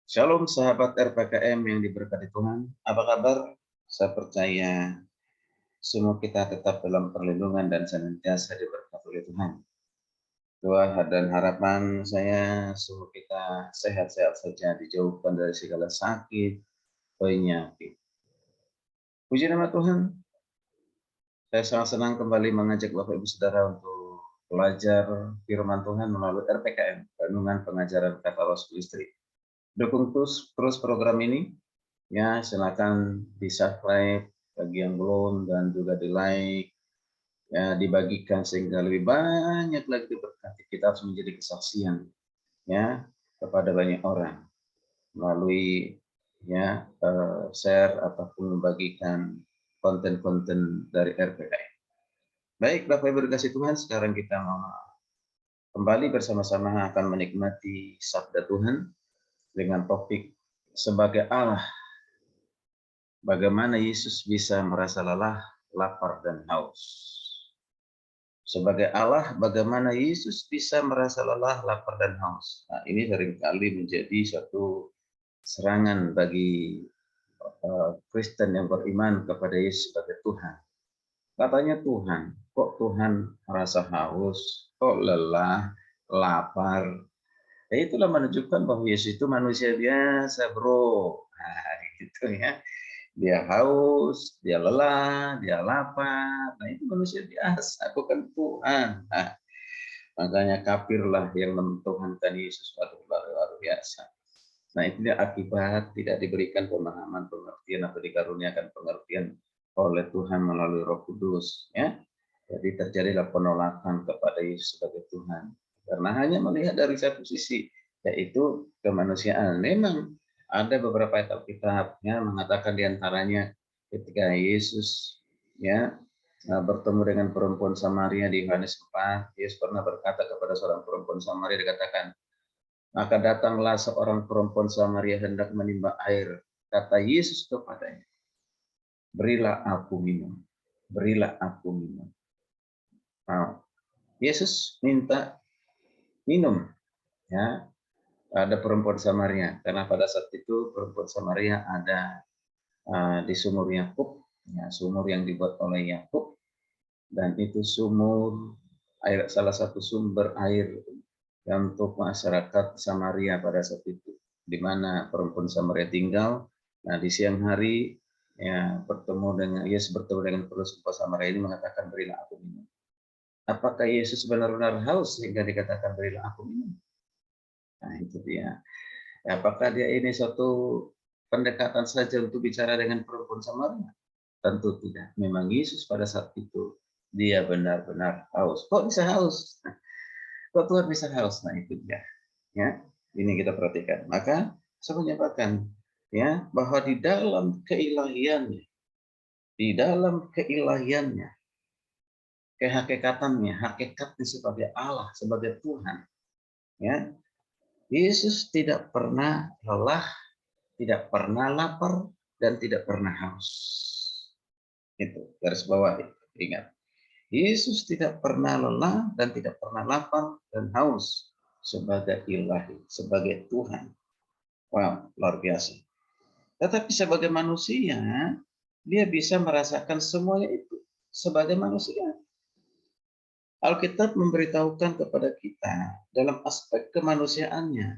Shalom sahabat RPKM yang diberkati Tuhan. Apa kabar? Saya percaya semua kita tetap dalam perlindungan dan senantiasa diberkati oleh Tuhan. Doa dan harapan saya semua kita sehat-sehat saja, dijauhkan dari segala sakit, penyakit. Puji nama Tuhan. Saya sangat senang kembali mengajak Bapak Ibu Saudara untuk belajar firman Tuhan melalui RPKM, Renungan Pengajaran Kata Rasul Istri. Dukung terus program ini. Ya, silakan di-subscribe bagi yang belum dan juga di-like, ya, dibagikan sehingga lebih banyak lagi diberkati. Kita harus menjadi kesaksian ya kepada banyak orang melalui ya share ataupun membagikan konten-konten dari RPKM. Baik, Bapak Ibu dikasih Tuhan, sekarang kita mau kembali bersama-sama akan menikmati sabda Tuhan dengan topik sebagai Allah. Bagaimana Yesus bisa merasa lelah, lapar, dan haus. Sebagai Allah, bagaimana Yesus bisa merasa lelah, lapar, dan haus. Nah, ini seringkali menjadi satu serangan bagi Kristen yang beriman kepada Yesus sebagai Tuhan. Katanya Tuhan, kok Tuhan merasa haus, kok lelah, lapar. Ya, itulah menunjukkan bahwa Yesus itu manusia biasa, bro. Nah, gitu ya. Dia haus, dia lelah, dia lapar. Nah, itu manusia biasa, bukan Tuhan. Nah, makanya kafirlah yang mentuhankan Yesus pada luar biasa. Nah, itu dia akibat tidak diberikan pemahaman, pengertian atau dikaruniakan pengertian oleh Tuhan melalui Roh Kudus. Ya, jadi terjadilah penolakan kepada Yesus sebagai Tuhan karena hanya melihat dari satu sisi, yaitu kemanusiaan. Memang ada beberapa ayat Alkitab yang mengatakan diantaranya ketika Yesus ya bertemu dengan perempuan Samaria di Yohanes 4, Yesus pernah berkata kepada seorang perempuan Samaria, dikatakan, maka datanglah seorang perempuan Samaria hendak menimba air. Kata Yesus kepadanya, berilah aku minum, berilah aku minum. Nah, Yesus minta minum, ya. Ada perempuan Samaria, karena pada saat itu perempuan Samaria ada di sumur Yakub, ya, sumur yang dibuat oleh Yakub, dan itu sumur air, salah satu sumber air yang untuk masyarakat Samaria pada saat itu, di mana perempuan Samaria tinggal. Nah, di siang hari ya Yesus bertemu dengan perempuan Samaria ini, mengatakan berilah aku minum. Apakah Yesus benar-benar haus sehingga dikatakan berilah aku minum? Nah, itu dia. Apakah dia ini suatu pendekatan saja untuk bicara dengan perempuan Samaria? Tentu tidak. Memang Yesus pada saat itu dia benar-benar haus. Kok bisa haus? Kok Tuhan bisa haus? Nah, itu dia. Ya, ini kita perhatikan. Maka saya menyatakan ya bahwa di dalam keilahiannya, kehakikatannya, hakikatnya sebagai Allah, sebagai Tuhan, ya, Yesus tidak pernah lelah, tidak pernah lapar, dan tidak pernah haus. Itu garis bawah, ingat. Yesus tidak pernah lelah dan tidak pernah lapar dan haus sebagai ilahi, sebagai Tuhan. Wow, luar biasa. Tetapi sebagai manusia, dia bisa merasakan semuanya itu sebagai manusia. Alkitab memberitahukan kepada kita dalam aspek kemanusiaannya,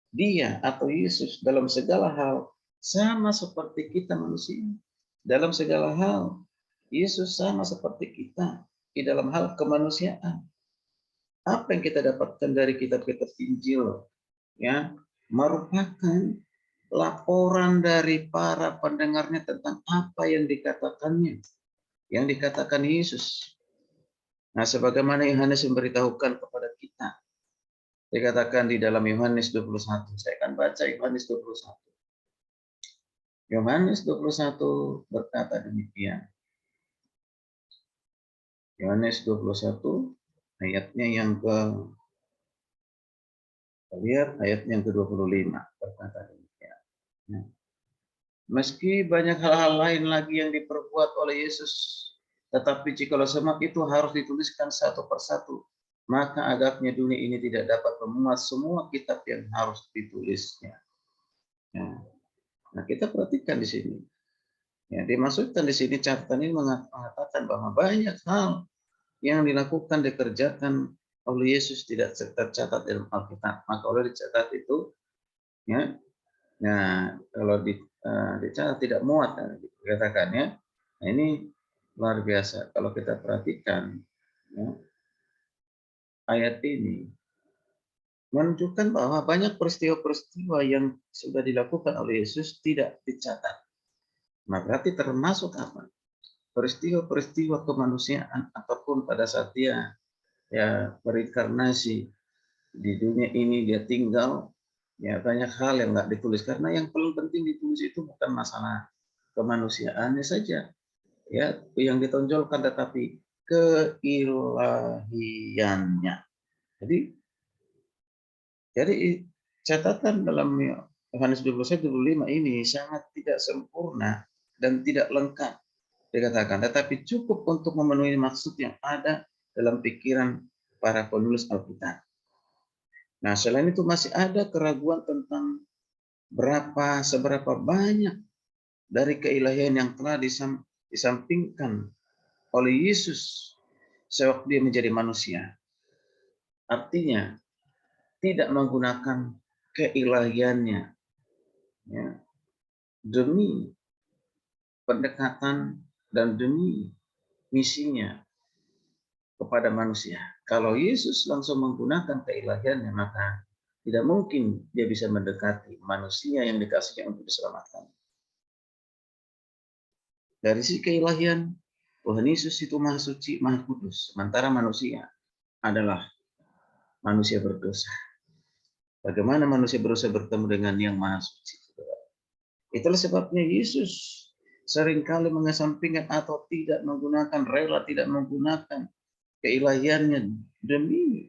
dia atau Yesus dalam segala hal sama seperti kita manusia. Dalam segala hal, Yesus sama seperti kita di dalam hal kemanusiaan. Apa yang kita dapatkan dari kitab-kitab Injil ya merupakan laporan dari para pendengarnya tentang apa yang dikatakannya, yang dikatakan Yesus. Nah, sebagaimana Yohanes memberitahukan kepada kita, dikatakan di dalam Yohanes 21, saya akan baca Yohanes 21. Yohanes 21 berkata demikian. Yohanes 21 ayatnya yang lihat ayatnya yang ke-25 berkata demikian. Nah, meski banyak hal-hal lain lagi yang diperbuat oleh Yesus, tetapi jikalau semua itu harus dituliskan satu persatu, maka agaknya dunia ini tidak dapat memuat semua kitab yang harus ditulisnya. Ya. Nah, kita perhatikan di sini. Ya, dimaksudkan di sini catatan ini mengatakan bahwa banyak hal yang dilakukan, dikerjakan oleh Yesus tidak tercatat dalam Alkitab. Maka oleh dicatat itu, ya, nah kalau dicatat tidak muat, dikatakan ya. Nah, ini luar biasa. Kalau kita perhatikan, ya, ayat ini menunjukkan bahwa banyak peristiwa-peristiwa yang sudah dilakukan oleh Yesus tidak dicatat. Nah, berarti termasuk apa? Peristiwa-peristiwa kemanusiaan ataupun pada saat dia ya berinkarnasi di dunia ini, dia tinggal, ya banyak hal yang nggak ditulis karena yang paling penting ditulis itu bukan masalah kemanusiaannya saja ya yang ditonjolkan, tetapi keilahiannya. Jadi catatan dalam Yohanes 21:25 ini sangat tidak sempurna dan tidak lengkap dikatakan, tetapi cukup untuk memenuhi maksud yang ada dalam pikiran para penulis Alkitab. Nah, selain itu masih ada keraguan tentang seberapa banyak dari keilahian yang telah disampingkan oleh Yesus sewaktu dia menjadi manusia. Artinya, tidak menggunakan keilahiannya ya, demi pendekatan dan demi misinya kepada manusia. Kalau Yesus langsung menggunakan keilahiannya, maka tidak mungkin dia bisa mendekati manusia yang dikasihnya untuk diselamatkan. Dari sisi keilahian, Tuhan Yesus itu Maha Suci, Maha Kudus. Sementara manusia adalah manusia berdosa. Bagaimana manusia berdosa bertemu dengan yang Maha Suci? Itulah sebabnya Yesus seringkali mengesampingkan atau tidak menggunakan, rela tidak menggunakan keilahiannya demi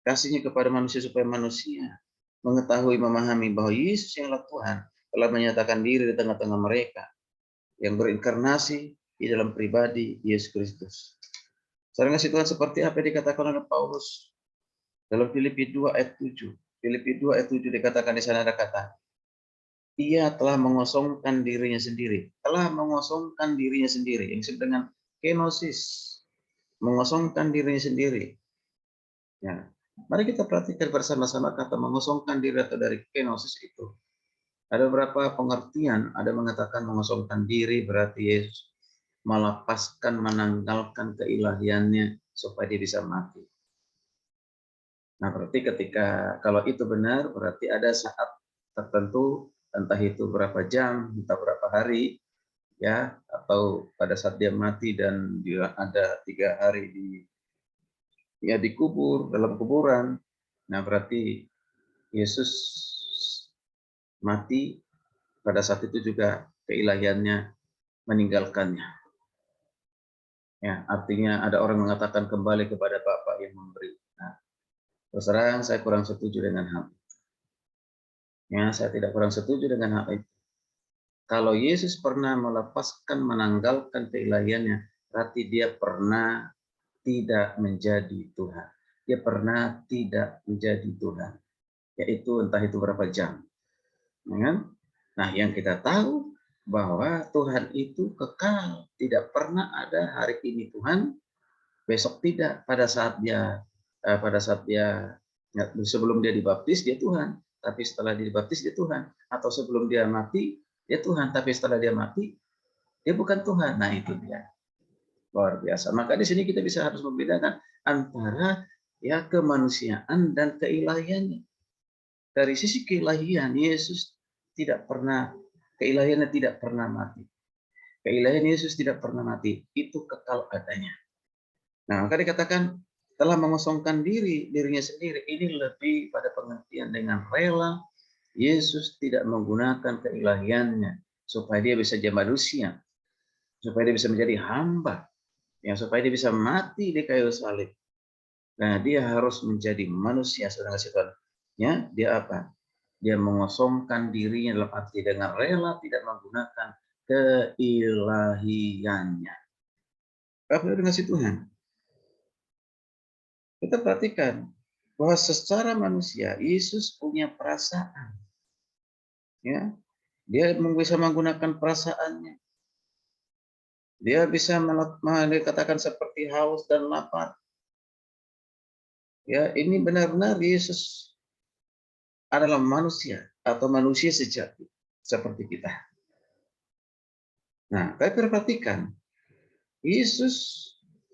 kasihnya kepada manusia supaya manusia mengetahui, memahami bahwa Yesus yang Tuhan telah menyatakan diri di tengah-tengah mereka yang berinkarnasi di dalam pribadi Yesus Kristus. Sekarang Tuhan seperti apa yang dikatakan oleh Paulus dalam Filipi 2 ayat 7. Filipi 2 ayat 7 dikatakan di sana ada kata, ia telah mengosongkan dirinya sendiri. Telah mengosongkan dirinya sendiri. Yang disebut dengan kenosis. Mengosongkan dirinya sendiri. Ya. Mari kita perhatikan bersama-sama kata mengosongkan diri atau dari kenosis itu. Ada beberapa pengertian. Ada mengatakan mengosongkan diri berarti Yesus melepaskan, menanggalkan keilahiannya supaya dia bisa mati. Nah, berarti kalau itu benar, berarti ada saat tertentu, entah itu berapa jam, entah berapa hari, ya, atau pada saat dia mati dan dia ada 3 hari dikubur dalam kuburan. Nah, berarti Yesus mati pada saat itu juga keilahiannya meninggalkannya. Ya, artinya ada orang mengatakan kembali kepada Bapa yang memberi. Nah, terus terang saya kurang setuju dengan hal itu. Ya, saya tidak kurang setuju dengan hal itu. Kalau Yesus pernah melepaskan, menanggalkan keilahiannya, berarti dia pernah tidak menjadi Tuhan. Dia pernah tidak menjadi Tuhan. Yaitu entah itu berapa jam. Nah, yang kita tahu bahwa Tuhan itu kekal. Tidak pernah ada hari ini Tuhan, besok tidak. Pada saat dia sebelum dia dibaptis dia Tuhan, tapi setelah dia dibaptis dia Tuhan. Atau sebelum dia mati dia Tuhan, tapi setelah dia mati dia bukan Tuhan. Nah, itu dia. Luar biasa. Maka di sini kita bisa harus membedakan antara ya kemanusiaan dan keilahiannya. Dari sisi keilahian, Yesus tidak pernah, keilahiannya tidak pernah mati. Keilahian Yesus tidak pernah mati. Itu kekal adanya. Nah, maka dikatakan telah mengosongkan dirinya sendiri. Ini lebih pada pengertian dengan rela. Yesus tidak menggunakan keilahiannya supaya dia bisa jadi manusia, supaya dia bisa menjadi hamba, yang supaya dia bisa mati di kayu salib. Nah, dia harus menjadi manusia, saudara Tuhan. Ya, dia apa? Dia mengosongkan dirinya dalam arti dengan rela tidak menggunakan keilahiannya. Apa dengan si Tuhan? Kita perhatikan bahwa secara manusia Yesus punya perasaan. Ya, dia bisa menggunakan perasaannya. Dia bisa dikatakan seperti haus dan lapar. Ya, ini benar-benar Yesus adalah manusia atau manusia sejati seperti kita. Nah, tapi perhatikan, Yesus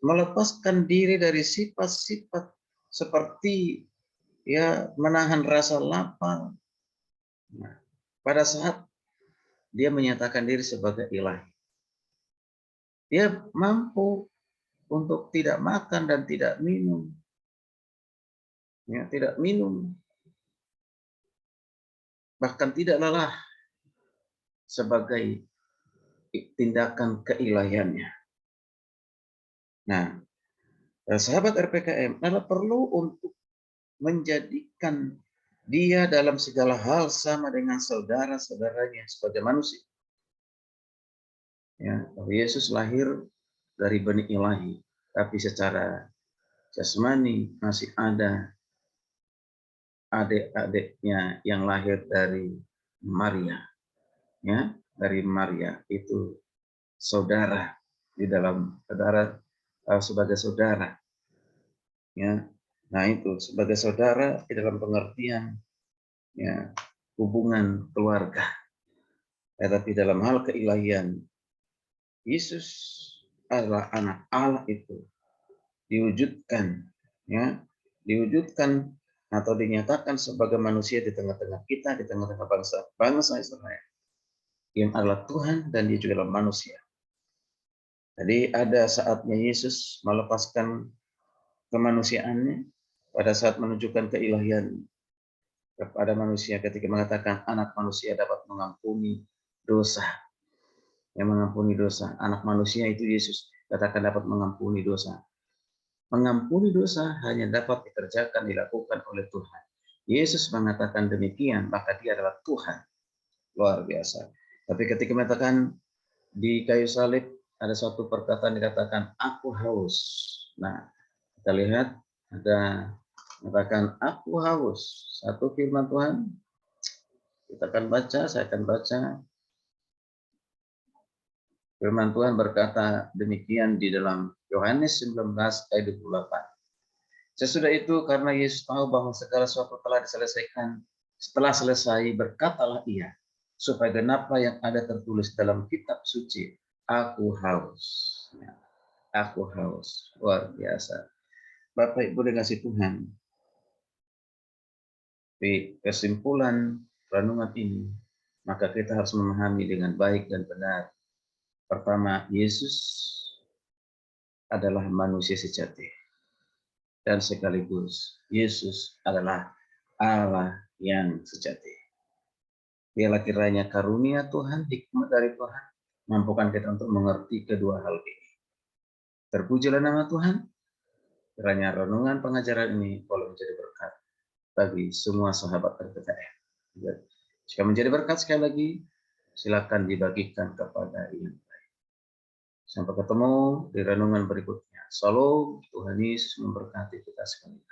melepaskan diri dari sifat-sifat seperti ya menahan rasa lapar. Nah, pada saat dia menyatakan diri sebagai ilahi, dia mampu untuk tidak makan dan tidak minum. Ya, tidak minum, bahkan tidak lelah sebagai tindakan keilahiannya. Nah, sahabat RPKM adalah perlu untuk menjadikan dia dalam segala hal sama dengan saudara-saudaranya sebagai manusia. Ya, Yesus lahir dari benih ilahi, tapi secara jasmani masih ada adik-adiknya yang lahir dari Maria. Ya, dari Maria itu saudara di dalam saudara sebagai saudara. Ya, nah itu sebagai saudara di dalam pengertian ya hubungan keluarga. Tetapi dalam hal keilahian, Yesus adalah anak Allah itu diwujudkan, ya, diwujudkan atau dinyatakan sebagai manusia di tengah-tengah kita, di tengah-tengah bangsa Israel, yang adalah Tuhan dan dia juga adalah manusia. Jadi ada saatnya Yesus melepaskan kemanusiaannya pada saat menunjukkan keilahian kepada manusia ketika mengatakan anak manusia dapat mengampuni dosa. Yang mengampuni dosa, anak manusia itu Yesus katakan dapat mengampuni dosa. Mengampuni dosa hanya dapat dikerjakan, dilakukan oleh Tuhan. Yesus mengatakan demikian, maka dia adalah Tuhan. Luar biasa. Tapi ketika mengatakan di kayu salib, ada suatu perkataan dikatakan, aku haus. Nah, kita lihat, ada mengatakan, aku haus. Satu firman Tuhan, kita akan baca, saya akan baca. Firman Tuhan berkata demikian di dalam Yohanes 19 ayat 28. Sesudah itu karena Yesus tahu bahwa segala sesuatu telah diselesaikan, setelah selesai berkatalah ia, supaya genaplah yang ada tertulis dalam kitab suci, aku haus. Ya, aku haus. Luar biasa. Bapak Ibu dikasih Tuhan, di kesimpulan renungan ini, maka kita harus memahami dengan baik dan benar. Pertama, Yesus adalah manusia sejati. Dan sekaligus Yesus adalah Allah yang sejati. Biarlah kiranya karunia Tuhan, hikmat dari Tuhan, mampukan kita untuk mengerti kedua hal ini. Terpujilah nama Tuhan, kiranya renungan pengajaran ini boleh menjadi berkat bagi semua sahabat RPKM. Jika menjadi berkat sekali lagi, silakan dibagikan kepada yang lain. Sampai ketemu di renungan berikutnya. Salam, Tuhan Yesus memberkati kita sekalian.